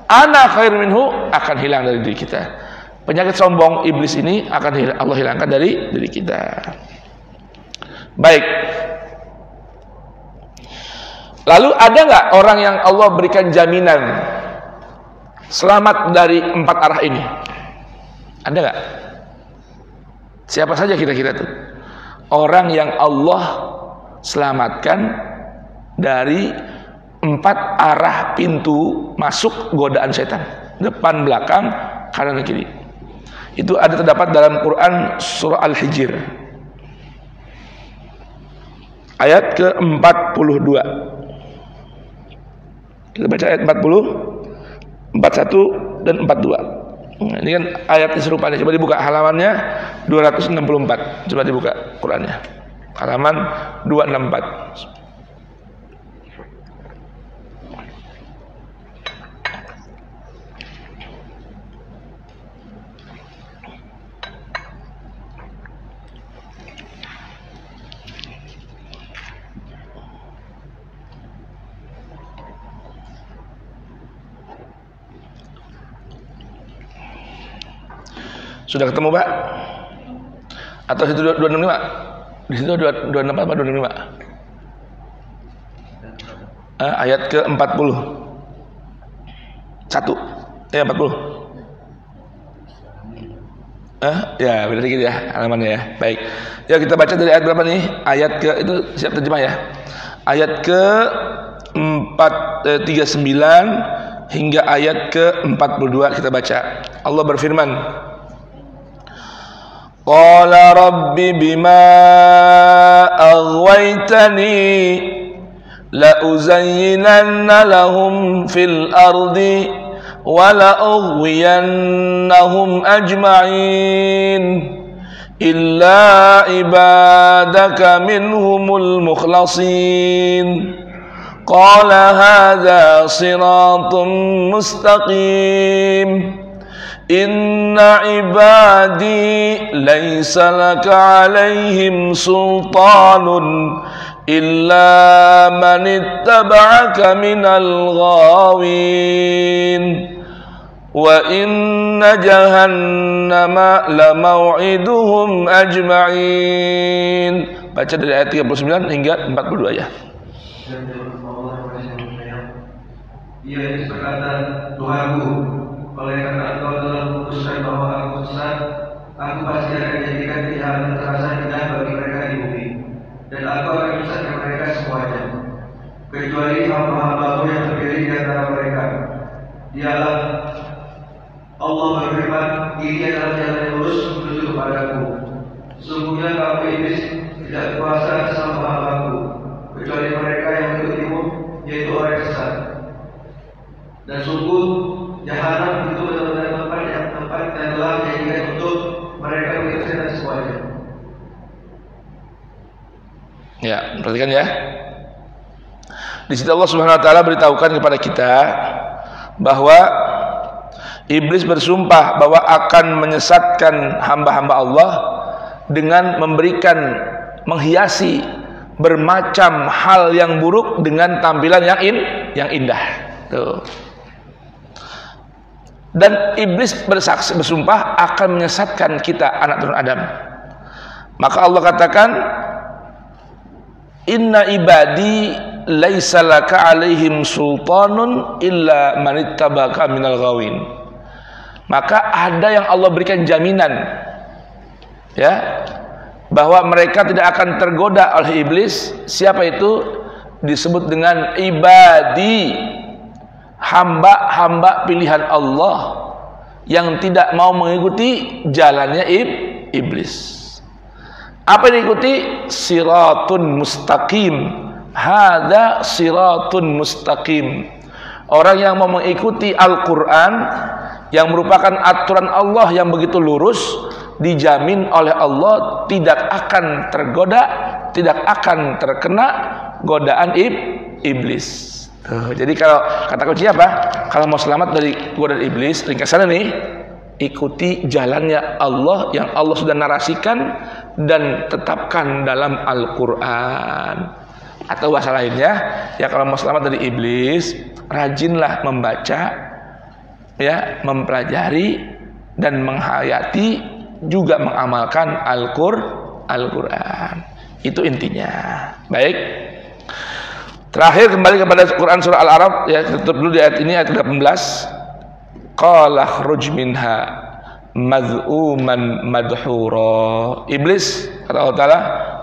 ana khair minhu akan hilang dari diri kita. Penyakit sombong iblis ini akan Allah hilangkan dari diri kita. Baik. Lalu ada nggak orang yang Allah berikan jaminan selamat dari 4 arah ini? Ada nggak? Siapa saja kira-kira tuh orang yang Allah selamatkan dari 4 arah pintu masuk godaan setan, depan, belakang, kanan dan kiri. Itu ada terdapat dalam Quran surah Al-Hijr ayat ke-42. Kita baca ayat 40, 41 dan 42. Nah, ini kan ayatnya serupa nih. Coba dibuka halamannya 264. Coba dibuka Qurannya. Halaman 264. Sudah ketemu, Pak? Atau situ 265? Di situ 264 apa 265? Ayat ke-40. 1. Ya, 40. Ya, beda dikit ya halamannya ya. Baik. Ya, kita baca dari ayat berapa nih? Ayat ke, itu siap terjemah ya. Ayat ke 39 hingga ayat ke 42 kita baca. Allah berfirman, Qala rabbi bima aghwaytani la uzayyinanna lahum fil ardi wa la ughwiyannahum ajma'in illa ibadaka minhumul mukhlasin qala hadza siratun mustaqim inna ibadi laysa laka alaihim sultanun illa man ittaba'aka minal ghawin wa inna jahannama lamau'iduhum ajma'in. Baca dari ayat 39 hingga 42 ya. Ia berkata, Tuhanku, oleh karena Engkau telah memutuskan bahwa aku sesat, aku pasti akan jadikan kejahatan terasa indah bagi mereka di bumi, dan aku akan menyesatkan mereka semuanya, kecuali hamba-hamba-Mu yang terdiri di antara mereka. Dialah Allah berfirman, ini adalah jalan yang lurus menuju kepadaku. Sesungguhnya kamu iblis tidak kuasa atas hamba-hamba-Ku, kecuali mereka yang mengikutimu, yaitu orang yang sesat. Dan sungguh Jahanam itu benar-benar tempat yang telah dijadikan untuk mereka mengerjakan semuanya. Ya, perhatikan ya. Di situ Allah Subhanahu wa taala beritahukan kepada kita bahwa iblis bersumpah bahwa akan menyesatkan hamba-hamba Allah dengan memberikan, menghiasi bermacam hal yang buruk dengan tampilan yang indah. Tuh. Dan iblis bersumpah akan menyesatkan kita anak turun Adam. Maka Allah katakan, inna ibadi laisa laka alaihim sultanun illa manittabaka minal ghawin. Maka ada yang Allah berikan jaminan, ya, bahwa mereka tidak akan tergoda oleh iblis. Siapa itu? Disebut dengan ibadi, hamba-hamba pilihan Allah yang tidak mau mengikuti jalannya iblis. Apa yang diikuti? Siratun mustaqim. Hada siratun mustaqim. Orang yang mau mengikuti Al-Quran, yang merupakan aturan Allah yang begitu lurus, dijamin oleh Allah tidak akan tergoda, tidak akan terkena godaan iblis. Jadi kalau kata kunci apa? Kalau mau selamat dari godaan iblis, ringkasannya nih, ikuti jalannya Allah yang Allah sudah narasikan dan tetapkan dalam Al-Quran. Atau bahasa lainnya, ya kalau mau selamat dari iblis, rajinlah membaca, ya, mempelajari dan menghayati, juga mengamalkan Al-Quran. Itu intinya. Baik. Terakhir kembali kepada Quran surah Al-A'raf, ya, tutup dulu di ayat ini, ayat 18. Qala khruj minha mad'uman madhura. Iblis, kata Allah Ta'ala,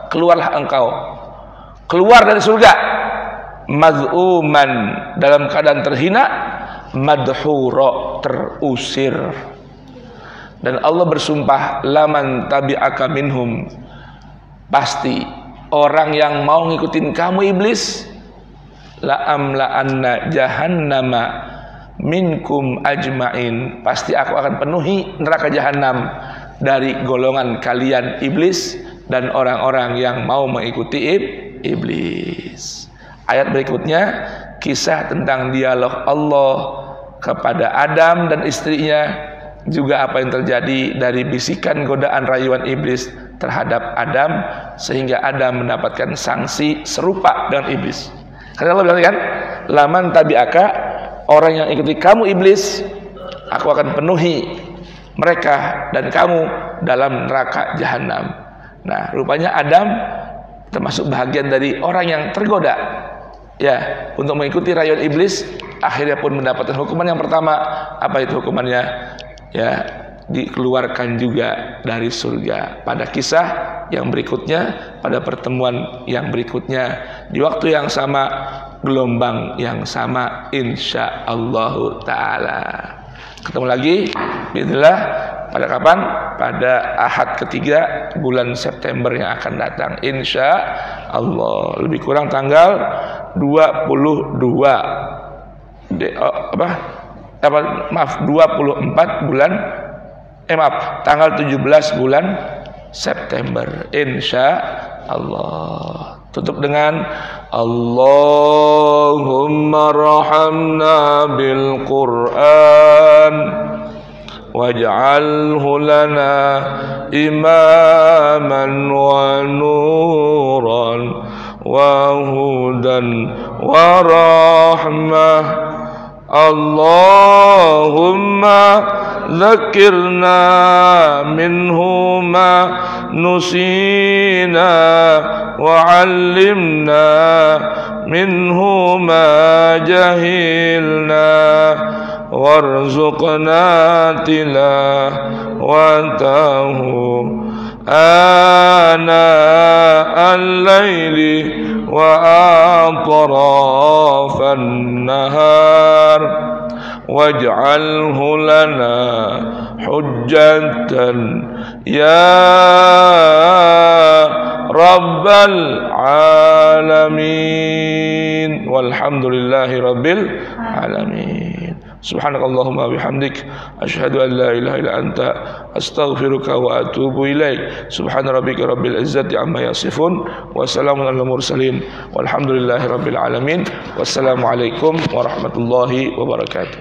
keluarlah engkau, keluar dari surga, mad'uman, dalam keadaan terhina, madhura, terusir. Dan Allah bersumpah, laman tabi'aka minhum, pasti orang yang mau ngikutin kamu iblis, la'amla'anna jahannama minkum ajma'in, pasti aku akan penuhi neraka jahanam dari golongan kalian iblis dan orang-orang yang mau mengikuti iblis. Ayat berikutnya kisah tentang dialog Allah kepada Adam dan istrinya, juga apa yang terjadi dari bisikan godaan rayuan iblis terhadap Adam, sehingga Adam mendapatkan sanksi serupa dengan iblis. Karena Allah bilang kan, laman tabi'aka, orang yang ikuti kamu iblis, aku akan penuhi mereka dan kamu dalam neraka jahanam. Nah, rupanya Adam termasuk bahagian dari orang yang tergoda, ya, untuk mengikuti rayuan iblis. Akhirnya pun mendapatkan hukuman yang pertama. Apa itu hukumannya? Ya, dikeluarkan juga dari surga. Pada kisah yang berikutnya, pada pertemuan yang berikutnya, di waktu yang sama, gelombang yang sama, insyaallah ta'ala. Ketemu lagi bismillah pada kapan? Pada Ahad ketiga bulan September yang akan datang, insyaallah. Lebih kurang tanggal 24 bulan tanggal 17 bulan September, insyaallah. Tutup dengan Allahumma rahamna bil Qur'an waj'alhu lana imaman wa nuran wa hudan wa rahmah. Allahumma dzakirna minhu ma nusina wa 'allimna minhu ma jahilna warzuqna tilawatahu ana al-laili wa atrafan nahar waj'alhu lana hujjatan ya rabbal alamin walhamdulillahi rabbil alamin. Subhanakallahumma bihamdik asyhadu an la ilaha illa anta astaghfiruka wa atubu ilaik. Subhana rabbika rabbil izzati amma yasifun wa salamun alal mursalin walhamdulillahi rabbil alamin. Wassalamu alaikum warahmatullahi wabarakatuh.